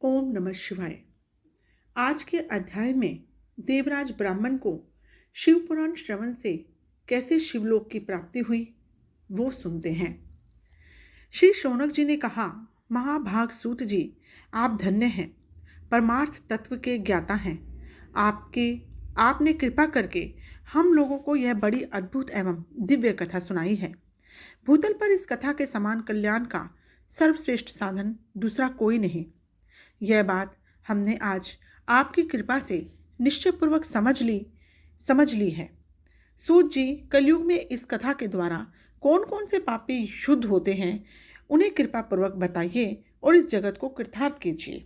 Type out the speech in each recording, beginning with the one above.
ओम नमः शिवाय। आज के अध्याय में देवराज ब्राह्मण को शिव पुराण श्रवण से कैसे शिवलोक की प्राप्ति हुई वो सुनते हैं। श्री शौनक जी ने कहा, महाभाग सूत जी, आप धन्य हैं, परमार्थ तत्व के ज्ञाता हैं। आपने कृपा करके हम लोगों को यह बड़ी अद्भुत एवं दिव्य कथा सुनाई है। भूतल पर इस कथा के समान कल्याण का सर्वश्रेष्ठ साधन दूसरा कोई नहीं। यह बात हमने आज आपकी कृपा से निश्चयपूर्वक समझ ली है। सूत जी, कलयुग में इस कथा के द्वारा कौन कौन से पापी शुद्ध होते हैं, उन्हें कृपा पूर्वक बताइए और इस जगत को कृतार्थ कीजिए।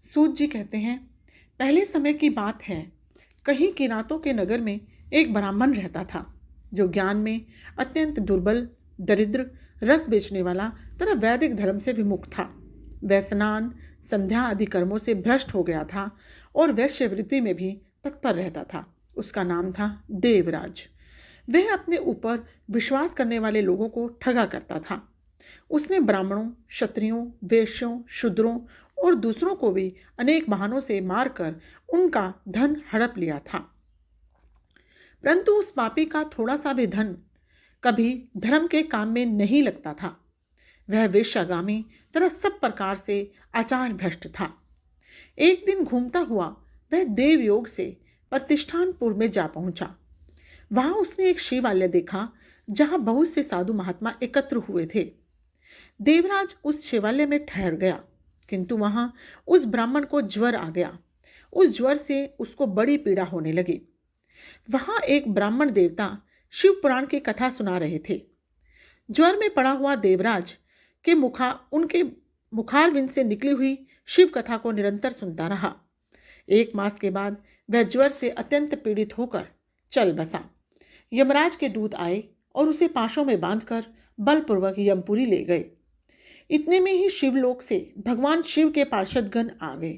सूत जी कहते हैं, पहले समय की बात है, कहीं किरातों के नगर में एक ब्राह्मण रहता था, जो ज्ञान में अत्यंत दुर्बल, दरिद्र, रस बेचने वाला तथा वैदिक धर्म से विमुख था। वह स्नान, संध्या आदि कर्मों से भ्रष्ट हो गया था और वैश्यवृत्ति में भी तत्पर रहता था। उसका नाम था देवराज। वह अपने ऊपर विश्वास करने वाले लोगों को ठगा करता था। उसने ब्राह्मणों, क्षत्रियों, वैश्यों, शूद्रों और दूसरों को भी अनेक बहानों से मारकर उनका धन हड़प लिया था। परंतु उस पापी का थोड़ा सा भी धन कभी धर्म के काम में नहीं लगता था। वह वेश्यागामी तथा सब प्रकार से आचार भ्रष्ट था। एक दिन घूमता हुआ वह देवयोग से प्रतिष्ठानपुर में जा पहुंचा। वहां उसने एक शिवालय देखा, जहां बहुत से साधु महात्मा एकत्र हुए थे। देवराज उस शिवालय में ठहर गया, किंतु वहां उस ब्राह्मण को ज्वर आ गया। उस ज्वर से उसको बड़ी पीड़ा होने लगी। वहां एक ब्राह्मण देवता शिव पुराण की कथा सुना रहे थे। ज्वर में पड़ा हुआ देवराज के उनके मुखारविंद से निकली हुई शिव कथा को निरंतर सुनता रहा। 1 मास के बाद वह ज्वर से अत्यंत पीड़ित होकर चल बसा। यमराज के दूत आए और उसे पाशों में बांधकर बलपूर्वक यमपुरी ले गए। इतने में ही शिवलोक से भगवान शिव के पार्षदगण आ गए।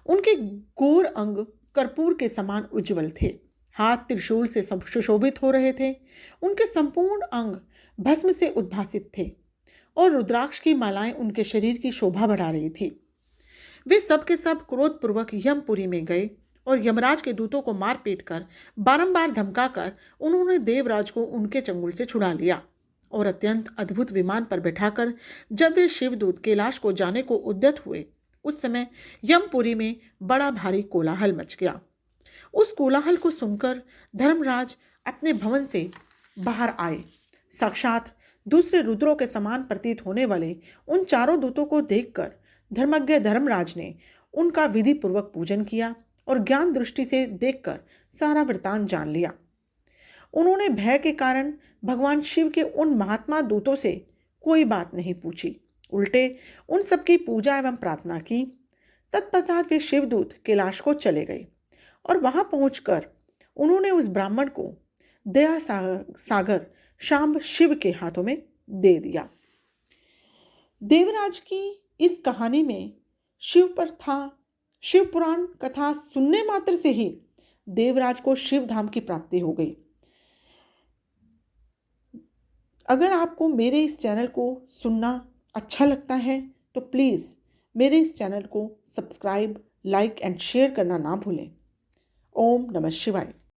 उनके गोर अंग कर्पूर के समान उज्ज्वल थे, हाथ त्रिशूल से सुशोभित हो रहे थे। उनके संपूर्ण अंग भस्म से उद्भासित थे और रुद्राक्ष की मालाएं उनके शरीर की शोभा बढ़ा रही थी। वे सब के सब क्रोधपूर्वक यमपुरी में गए और यमराज के दूतों को मार पीट कर बारंबार धमकाकर उन्होंने देवराज को उनके चंगुल से छुड़ा लिया और अत्यंत अद्भुत विमान पर बैठाकर जब वे शिवदूत कैलाश को जाने को उद्यत हुए, उस समय यमपुरी में बड़ा भारी कोलाहल मच गया। उस कोलाहल को सुनकर धर्मराज अपने भवन से बाहर आए। साक्षात दूसरे रुद्रों के समान प्रतीत होने वाले उन चारों दूतों को देखकर धर्मज्ञ धर्मराज ने उनका विधि पूर्वक पूजन किया और ज्ञान दृष्टि से देखकर सारा वृतांत जान लिया। उन्होंने भय के कारण भगवान शिव के उन महात्मा दूतों से कोई बात नहीं पूछी, उल्टे उन सबकी पूजा एवं प्रार्थना की। तत्पश्चात वे शिवदूत कैलाश को चले गए और वहां पहुंचकर उन्होंने उस ब्राह्मण को दया सागर शांब शिव के हाथों में दे दिया। देवराज की इस कहानी में शिव पुराण कथा सुनने मात्र से ही देवराज को शिव धाम की प्राप्ति हो गई। अगर आपको मेरे इस चैनल को सुनना अच्छा लगता है तो प्लीज़ मेरे इस चैनल को सब्सक्राइब, लाइक एंड शेयर करना ना भूलें। ओम नमः शिवाय।